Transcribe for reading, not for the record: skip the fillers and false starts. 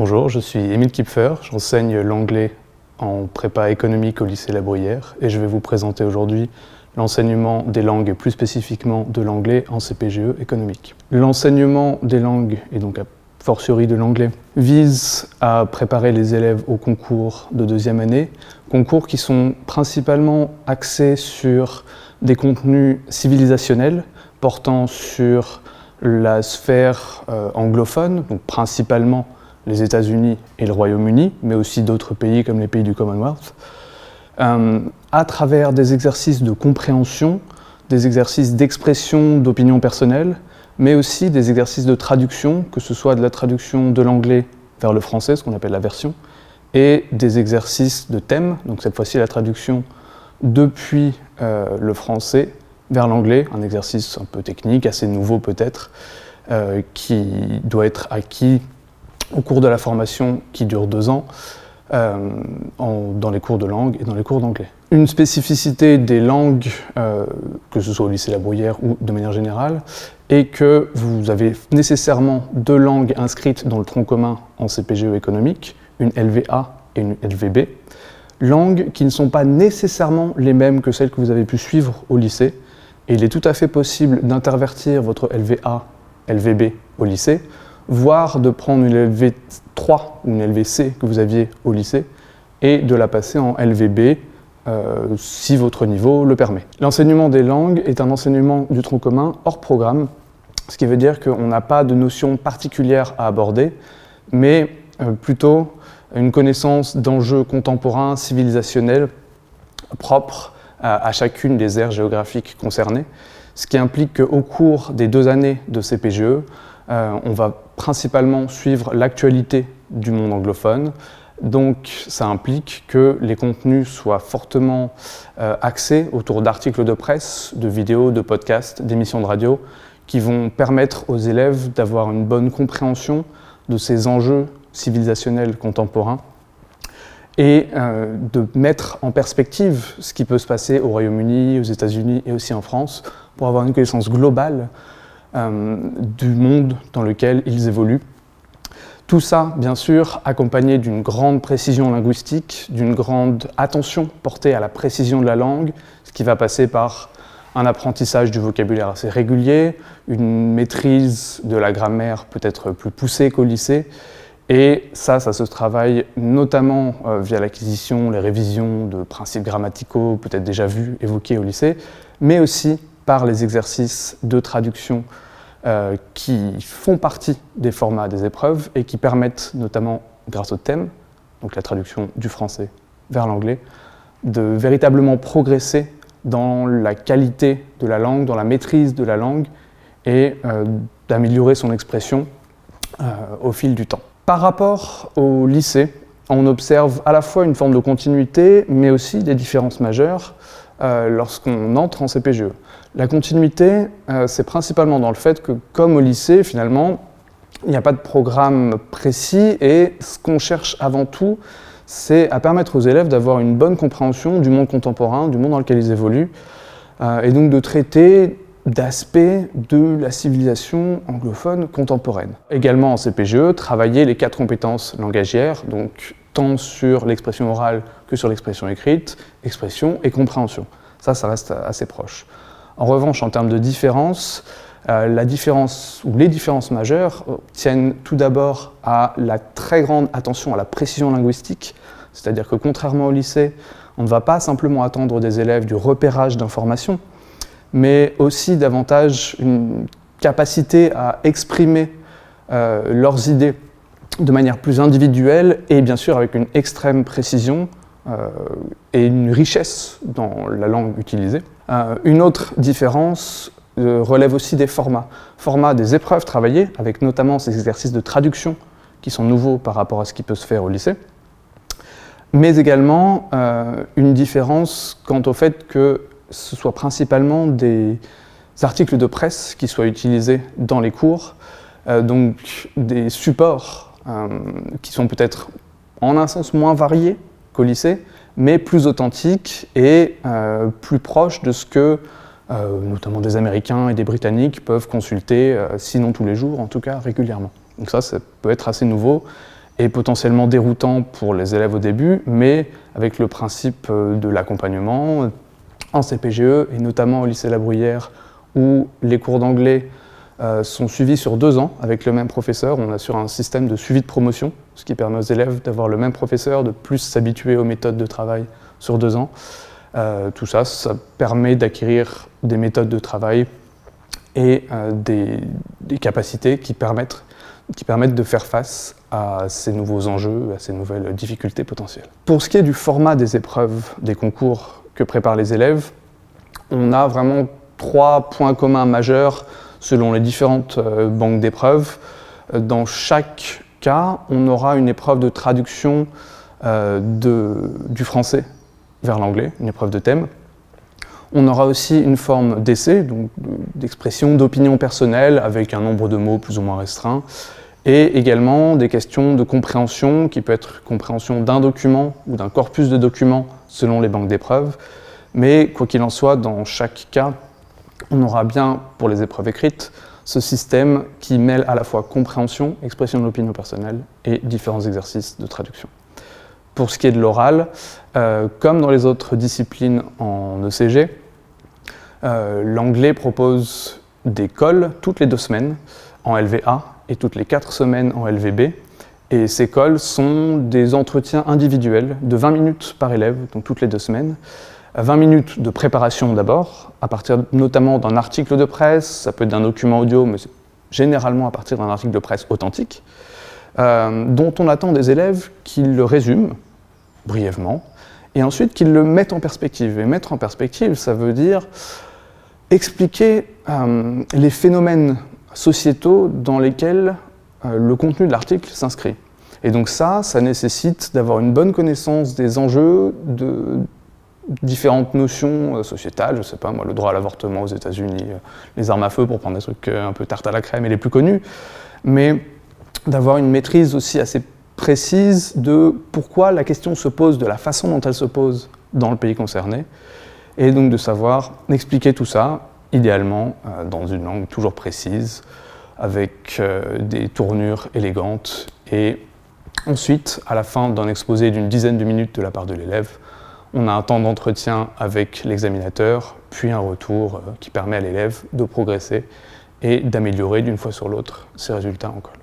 Bonjour, je suis Émile Kipfer, j'enseigne l'anglais en prépa économique au lycée La Bruyère et je vais vous présenter aujourd'hui l'enseignement des langues et plus spécifiquement de l'anglais en CPGE économique. L'enseignement des langues, et donc a fortiori de l'anglais, vise à préparer les élèves au concours de deuxième année, concours qui sont principalement axés sur des contenus civilisationnels portant sur la sphère anglophone, donc principalement les États-Unis et le Royaume-Uni, mais aussi d'autres pays comme les pays du Commonwealth, à travers des exercices de compréhension, des exercices d'expression d'opinion personnelle, mais aussi des exercices de traduction, que ce soit de la traduction de l'anglais vers le français, ce qu'on appelle la version, et des exercices de thème, donc cette fois-ci la traduction depuis le français vers l'anglais, un exercice un peu technique, assez nouveau peut-être, qui doit être acquis au cours de la formation qui dure 2 ans, dans les cours de langue et dans les cours d'anglais. Une spécificité des langues, que ce soit au lycée La Bruyère ou de manière générale, est que vous avez nécessairement 2 langues inscrites dans le tronc commun en CPGE économique, une LVA et une LVB, langues qui ne sont pas nécessairement les mêmes que celles que vous avez pu suivre au lycée, et il est tout à fait possible d'intervertir votre LVA, LVB au lycée, voire de prendre une LV3 ou une LVC que vous aviez au lycée et de la passer en LVB si votre niveau le permet. L'enseignement des langues est un enseignement du tronc commun hors programme, ce qui veut dire qu'on n'a pas de notion particulière à aborder, mais plutôt une connaissance d'enjeux contemporains, civilisationnels, propres à chacune des aires géographiques concernées, ce qui implique qu'au cours des 2 années de CPGE, on va principalement suivre l'actualité du monde anglophone. Donc ça implique que les contenus soient fortement axés autour d'articles de presse, de vidéos, de podcasts, d'émissions de radio, qui vont permettre aux élèves d'avoir une bonne compréhension de ces enjeux civilisationnels contemporains et de mettre en perspective ce qui peut se passer au Royaume-Uni, aux États-Unis et aussi en France, pour avoir une connaissance globale du monde dans lequel ils évoluent. Tout ça, bien sûr, accompagné d'une grande précision linguistique, d'une grande attention portée à la précision de la langue, ce qui va passer par un apprentissage du vocabulaire assez régulier, une maîtrise de la grammaire peut-être plus poussée qu'au lycée, et ça se travaille notamment via l'acquisition, les révisions de principes grammaticaux peut-être déjà vus, évoqués au lycée, mais aussi par les exercices de traduction qui font partie des formats des épreuves et qui permettent notamment, grâce au thème, donc la traduction du français vers l'anglais, de véritablement progresser dans la qualité de la langue, dans la maîtrise de la langue et d'améliorer son expression au fil du temps. Par rapport au lycée, on observe à la fois une forme de continuité, mais aussi des différences majeures lorsqu'on entre en CPGE. La continuité, c'est principalement dans le fait que, comme au lycée, finalement, il n'y a pas de programme précis et ce qu'on cherche avant tout, c'est à permettre aux élèves d'avoir une bonne compréhension du monde contemporain, du monde dans lequel ils évoluent, et donc de traiter d'aspects de la civilisation anglophone contemporaine. Également en CPGE, travailler les 4 compétences langagières, donc tant sur l'expression orale que sur l'expression écrite, expression et compréhension. Ça reste assez proche. En revanche, en termes de différence, la différence ou les différences majeures tiennent tout d'abord à la très grande attention à la précision linguistique, c'est-à-dire que contrairement au lycée, on ne va pas simplement attendre des élèves du repérage d'informations, mais aussi davantage une capacité à exprimer leurs idées de manière plus individuelle et bien sûr avec une extrême précision et une richesse dans la langue utilisée. Une autre différence relève aussi des formats. Formats des épreuves travaillées, avec notamment ces exercices de traduction qui sont nouveaux par rapport à ce qui peut se faire au lycée, mais également une différence quant au fait que ce soit principalement des articles de presse qui soient utilisés dans les cours, donc des supports qui sont peut-être en un sens moins variés qu'au lycée, mais plus authentiques et plus proches de ce que notamment des Américains et des Britanniques peuvent consulter, sinon tous les jours, en tout cas régulièrement. Donc ça peut être assez nouveau et potentiellement déroutant pour les élèves au début, mais avec le principe de l'accompagnement en CPGE, et notamment au lycée La Bruyère, où les cours d'anglais sont suivis sur 2 ans avec le même professeur. On assure un système de suivi de promotion, ce qui permet aux élèves d'avoir le même professeur, de plus s'habituer aux méthodes de travail sur 2 ans. Tout ça, ça permet d'acquérir des méthodes de travail et des capacités qui permettent de faire face à ces nouveaux enjeux, à ces nouvelles difficultés potentielles. Pour ce qui est du format des épreuves, des concours que préparent les élèves, on a vraiment 3 points communs majeurs selon les différentes banques d'épreuves. Dans chaque cas, on aura une épreuve de traduction du français vers l'anglais, une épreuve de thème. On aura aussi une forme d'essai, donc d'expression, d'opinion personnelle, avec un nombre de mots plus ou moins restreint, et également des questions de compréhension, qui peut être compréhension d'un document ou d'un corpus de documents selon les banques d'épreuves. Mais quoi qu'il en soit, dans chaque cas, on aura bien, pour les épreuves écrites, ce système qui mêle à la fois compréhension, expression de l'opinion personnelle et différents exercices de traduction. Pour ce qui est de l'oral, comme dans les autres disciplines en ECG, l'anglais propose des calls toutes les 2 semaines en LVA et toutes les 4 semaines en LVB. Et ces calls sont des entretiens individuels de 20 minutes par élève, donc toutes les 2 semaines. 20 minutes de préparation d'abord, à partir notamment d'un article de presse, ça peut être d'un document audio, mais c'est généralement à partir d'un article de presse authentique, dont on attend des élèves qu'ils le résument brièvement, et ensuite qu'ils le mettent en perspective. Et mettre en perspective, ça veut dire expliquer les phénomènes sociétaux dans lesquels le contenu de l'article s'inscrit. Et donc ça nécessite d'avoir une bonne connaissance des enjeux, de différentes notions sociétales, je sais pas moi, le droit à l'avortement aux États-Unis, les armes à feu pour prendre des trucs un peu tarte à la crème et les plus connus, mais d'avoir une maîtrise aussi assez précise de pourquoi la question se pose de la façon dont elle se pose dans le pays concerné, et donc de savoir expliquer tout ça, idéalement dans une langue toujours précise, avec des tournures élégantes, et ensuite, à la fin d'un exposé d'une dizaine de minutes de la part de l'élève, on a un temps d'entretien avec l'examinateur, puis un retour qui permet à l'élève de progresser et d'améliorer d'une fois sur l'autre ses résultats en colle.